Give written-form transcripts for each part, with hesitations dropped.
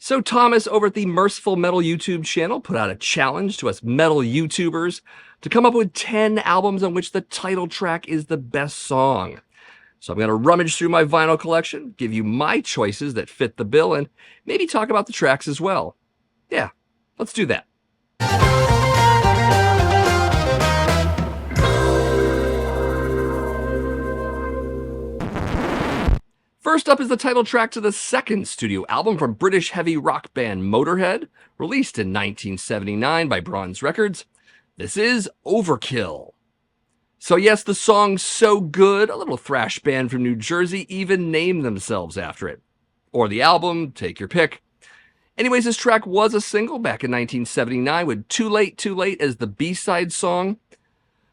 So Thomas over at the Mercyful Metal YouTube channel put out a challenge to us metal YouTubers to come up with 10 albums on which the title track is the best song. So I'm going to rummage through my vinyl collection, give you my choices that fit the bill, and maybe talk about the tracks as well. Yeah, let's do that. First up is the title track to the second studio album from British heavy rock band Motorhead, released in 1979 by Bronze Records. This is Overkill. So yes, the song's so good, a little thrash band from New Jersey even named themselves after it. Or the album, take your pick. Anyways, this track was a single back in 1979 with Too Late as the B-side song.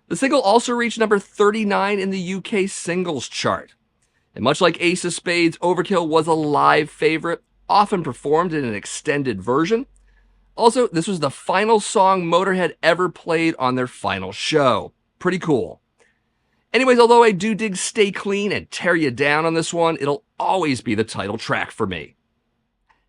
The single also reached number 39 in the UK singles chart. And much like Ace of Spades, Overkill was a live favorite, often performed in an extended version. Also, this was the final song Motorhead ever played on their final show. Pretty cool. Anyways, although I do dig Stay Clean and Tear You Down on this one, it'll always be the title track for me.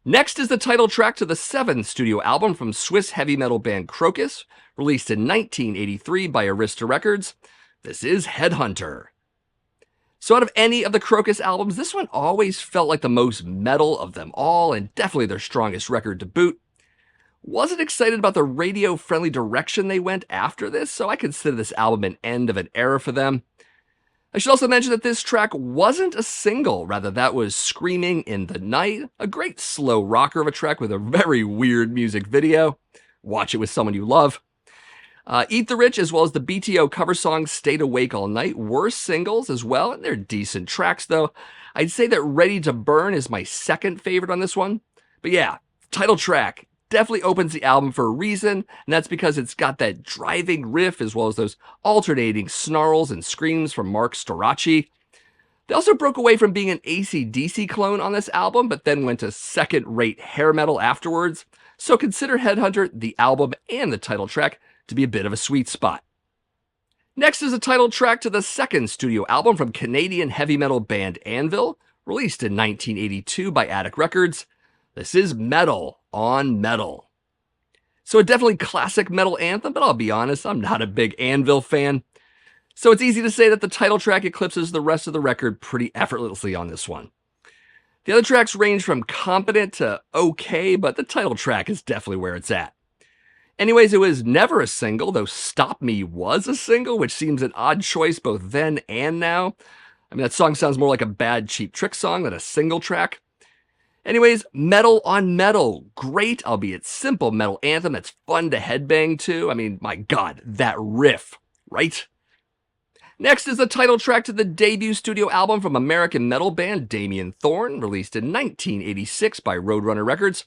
Next is the title track to the seventh studio album from Swiss heavy metal band Crocus, released in 1983 by Arista Records. This is Headhunter. So out of any of the Crocus albums, this one always felt like the most metal of them all, and definitely their strongest record to boot. Wasn't excited about the radio-friendly direction they went after this, so I consider this album an end of an era for them. I should also mention that this track wasn't a single, rather that was Screaming in the Night, a great slow rocker of a track with a very weird music video. Watch it with someone you love. Eat the Rich, as well as the BTO cover song Stayed Awake All Night, were singles as well, and they're decent tracks though. I'd say that Ready to Burn is my second favorite on this one. But yeah, title track definitely opens the album for a reason, and that's because it's got that driving riff as well as those alternating snarls and screams from Mark Storacci. They also broke away from being an AC/DC clone on this album, but then went to second-rate hair metal afterwards. So consider Headhunter, the album, and the title track to be a bit of a sweet spot. Next is a title track to the second studio album from Canadian heavy metal band Anvil, released in 1982 by Attic Records. This is Metal on Metal. So a definitely classic metal anthem, but I'll be honest, I'm not a big Anvil fan. So it's easy to say that the title track eclipses the rest of the record pretty effortlessly on this one. The other tracks range from competent to okay, but the title track is definitely where it's at. Anyways, it was never a single, though Stop Me was a single, which seems an odd choice both then and now. I mean, that song sounds more like a bad Cheap Trick song than a single track. Anyways, Metal on Metal, great, albeit simple metal anthem that's fun to headbang to. I mean, my God, that riff, right? Next is the title track to the debut studio album from American metal band Damen Thorne, released in 1986 by Roadrunner Records.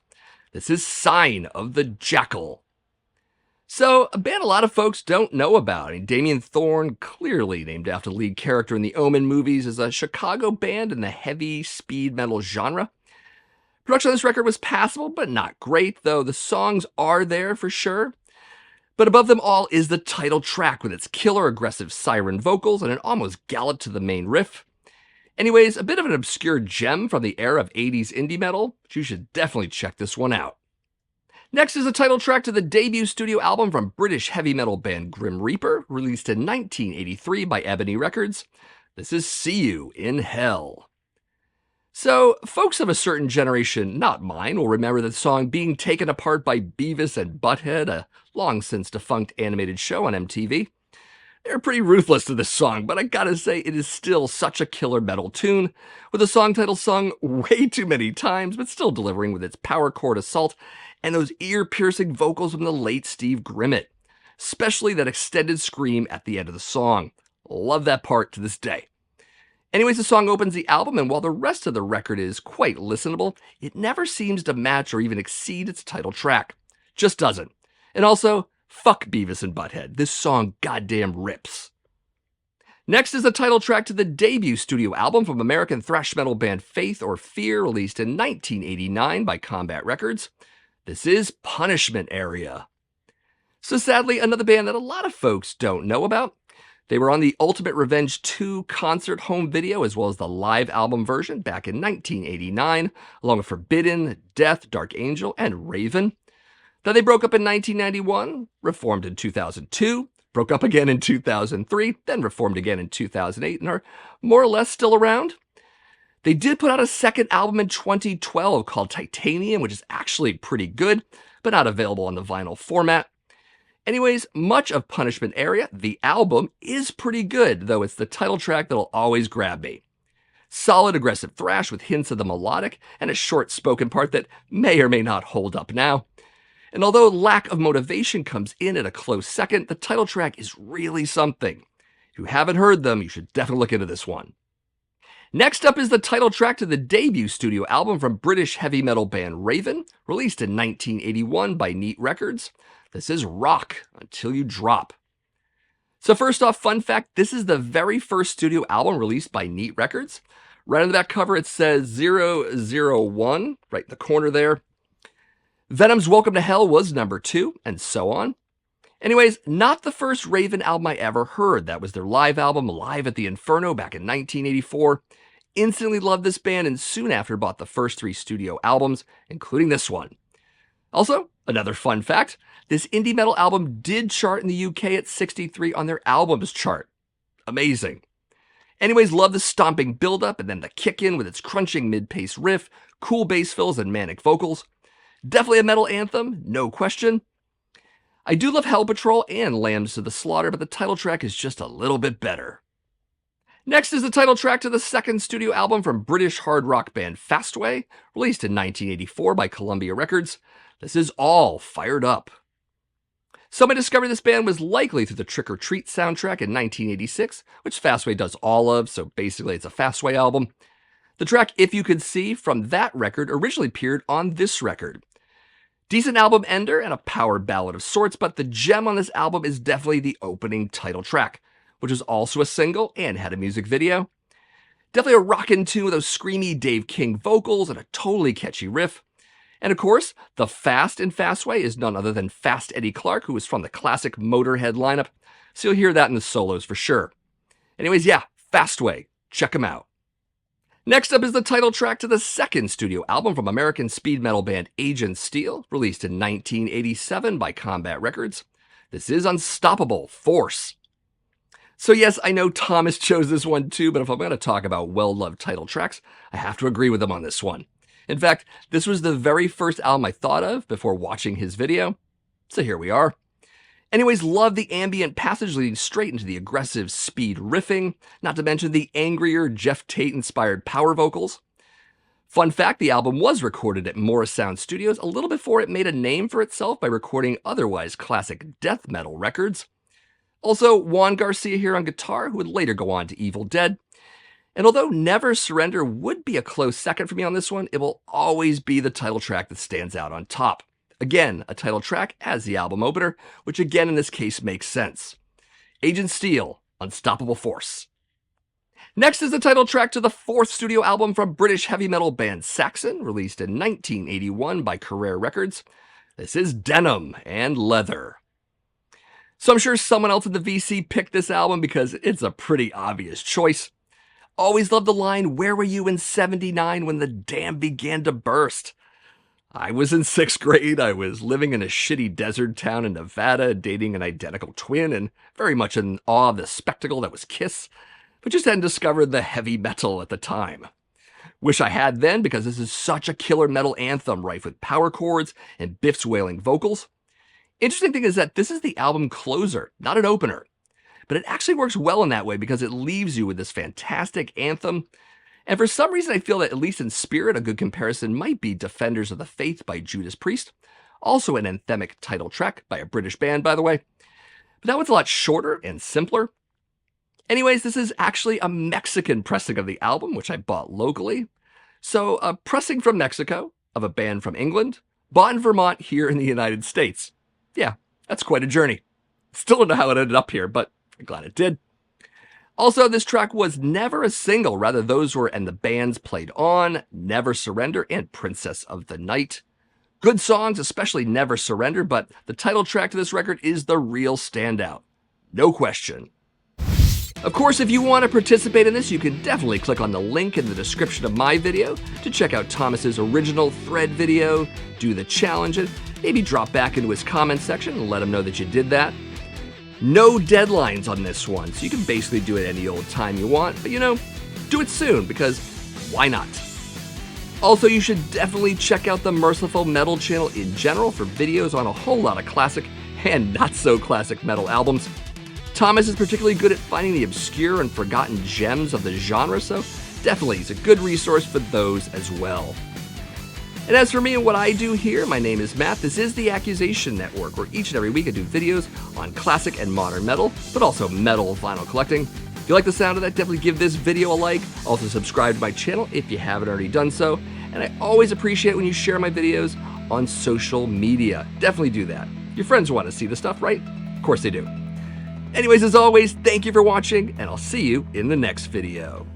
This is Sign of the Jackal. So, a band a lot of folks don't know about. I mean, Damen Thorne, clearly named after the lead character in the Omen movies, is a Chicago band in the heavy speed metal genre. Production on this record was passable, but not great, though the songs are there for sure. But above them all is the title track with its killer aggressive siren vocals and an almost gallop to the main riff. Anyways, a bit of an obscure gem from the era of 80s indie metal, but you should definitely check this one out. Next is a title track to the debut studio album from British heavy metal band Grim Reaper, released in 1983 by Ebony Records. This is See You in Hell. So, folks of a certain generation, not mine, will remember the song being taken apart by Beavis and Butthead, a long-since defunct animated show on MTV. They're pretty ruthless to this song, but I gotta say it is still such a killer metal tune, with the song title sung way too many times, but still delivering with its power chord assault and those ear-piercing vocals from the late Steve Grimmett, especially that extended scream at the end of the song. Love that part to this day. Anyways, the song opens the album, and while the rest of the record is quite listenable, it never seems to match or even exceed its title track. Just doesn't. And also, fuck Beavis and Butthead. This song goddamn rips. Next is the title track to the debut studio album from American thrash metal band Faith or Fear, released in 1989 by Combat Records. This is Punishment Area. So sadly, another band that a lot of folks don't know about. They were on the Ultimate Revenge 2 concert home video as well as the live album version back in 1989, along with Forbidden, Death, Dark Angel, and Raven. Then they broke up in 1991, reformed in 2002, broke up again in 2003, then reformed again in 2008, and are more or less still around. They did put out a second album in 2012 called Titanium, which is actually pretty good, but not available on the vinyl format. Anyways, much of Punishment Area, the album, is pretty good, though it's the title track that'll always grab me. Solid aggressive thrash with hints of the melodic and a short spoken part that may or may not hold up now. And although lack of motivation comes in at a close second, the title track is really something. If you haven't heard them, you should definitely look into this one. Next up is the title track to the debut studio album from British heavy metal band Raven, released in 1981 by Neat Records. This is Rock Until You Drop. So first off, fun fact, this is the very first studio album released by Neat Records. Right on the back cover it says 001, right in the corner there. Venom's Welcome to Hell was number 2, and so on. Anyways, not the first Raven album I ever heard. That was their live album, Live at the Inferno, back in 1984. Instantly loved this band and soon after bought the first 3 studio albums, including this one. Also, another fun fact, this indie metal album did chart in the UK at 63 on their albums chart. Amazing. Anyways, love the stomping build-up and then the kick-in with its crunching mid-pace riff, cool bass fills, and manic vocals. Definitely a metal anthem, no question. I do love Hell Patrol and Lambs to the Slaughter, but the title track is just a little bit better. Next is the title track to the second studio album from British hard rock band Fastway, released in 1984 by Columbia Records. This is All Fired Up. So my discovery of this band was likely through the Trick or Treat soundtrack in 1986, which Fastway does all of, so basically it's a Fastway album. The track If You Could See from that record originally appeared on this record. Decent album ender and a power ballad of sorts, but the gem on this album is definitely the opening title track, which was also a single and had a music video. Definitely a rockin' tune with those screamy Dave King vocals and a totally catchy riff. And of course, the Fast in Fastway is none other than Fast Eddie Clarke, who is from the classic Motorhead lineup, so you'll hear that in the solos for sure. Anyways, yeah, Fastway, check them out. Next up is the title track to the second studio album from American speed metal band Agent Steel, released in 1987 by Combat Records. This is Unstoppable Force. So yes, I know Thomas chose this one too, but if I'm going to talk about well-loved title tracks, I have to agree with him on this one. In fact, this was the very first album I thought of before watching his video, so here we are. Anyways, love the ambient passage leading straight into the aggressive speed riffing, not to mention the angrier Jeff Tate-inspired power vocals. Fun fact, the album was recorded at Morris Sound Studios a little before it made a name for itself by recording otherwise classic death metal records. Also, Juan Garcia here on guitar, who would later go on to Evil Dead. And although Never Surrender would be a close second for me on this one, it will always be the title track that stands out on top. Again, a title track as the album opener, which again in this case makes sense. Agent Steel, Unstoppable Force. Next is the title track to the fourth studio album from British heavy metal band Saxon, released in 1981 by Carrere Records. This is Denim and Leather. So I'm sure someone else in the VC picked this album because it's a pretty obvious choice. Always loved the line, "Where were you in '79 when the dam began to burst?" I was in 6th grade, I was living in a shitty desert town in Nevada, dating an identical twin, and very much in awe of the spectacle that was Kiss, but just hadn't discovered the heavy metal at the time. Wish I had then, because this is such a killer metal anthem, rife with power chords and Biff's wailing vocals. Interesting thing is that this is the album closer, not an opener. But it actually works well in that way because it leaves you with this fantastic anthem. And for some reason, I feel that, at least in spirit, a good comparison might be Defenders of the Faith by Judas Priest. Also an anthemic title track by a British band, by the way. But that one's a lot shorter and simpler. Anyways, this is actually a Mexican pressing of the album, which I bought locally. So a pressing from Mexico of a band from England, bought in Vermont here in the United States. Yeah, that's quite a journey. Still don't know how it ended up here, but I'm glad it did. Also, this track was never a single, rather those were And the Bands Played On, Never Surrender, and Princess of the Night. Good songs, especially Never Surrender, but the title track to this record is the real standout. No question. Of course, if you want to participate in this, you can definitely click on the link in the description of my video to check out Thomas's original thread video, do the challenge, and maybe drop back into his comments section and let him know that you did that. No deadlines on this one, so you can basically do it any old time you want, but do it soon, because why not? Also, you should definitely check out the Mercyful Metal channel in general for videos on a whole lot of classic and not so classic metal albums. Thomas is particularly good at finding the obscure and forgotten gems of the genre, so definitely he's a good resource for those as well. And as for me and what I do here, my name is Matt. This is the Accusation Network, where each and every week I do videos on classic and modern metal, but also metal vinyl collecting. If you like the sound of that, definitely give this video a like. Also subscribe to my channel if you haven't already done so. And I always appreciate when you share my videos on social media. Definitely do that. Your friends want to see the stuff, right? Of course they do. Anyways, as always, thank you for watching, and I'll see you in the next video.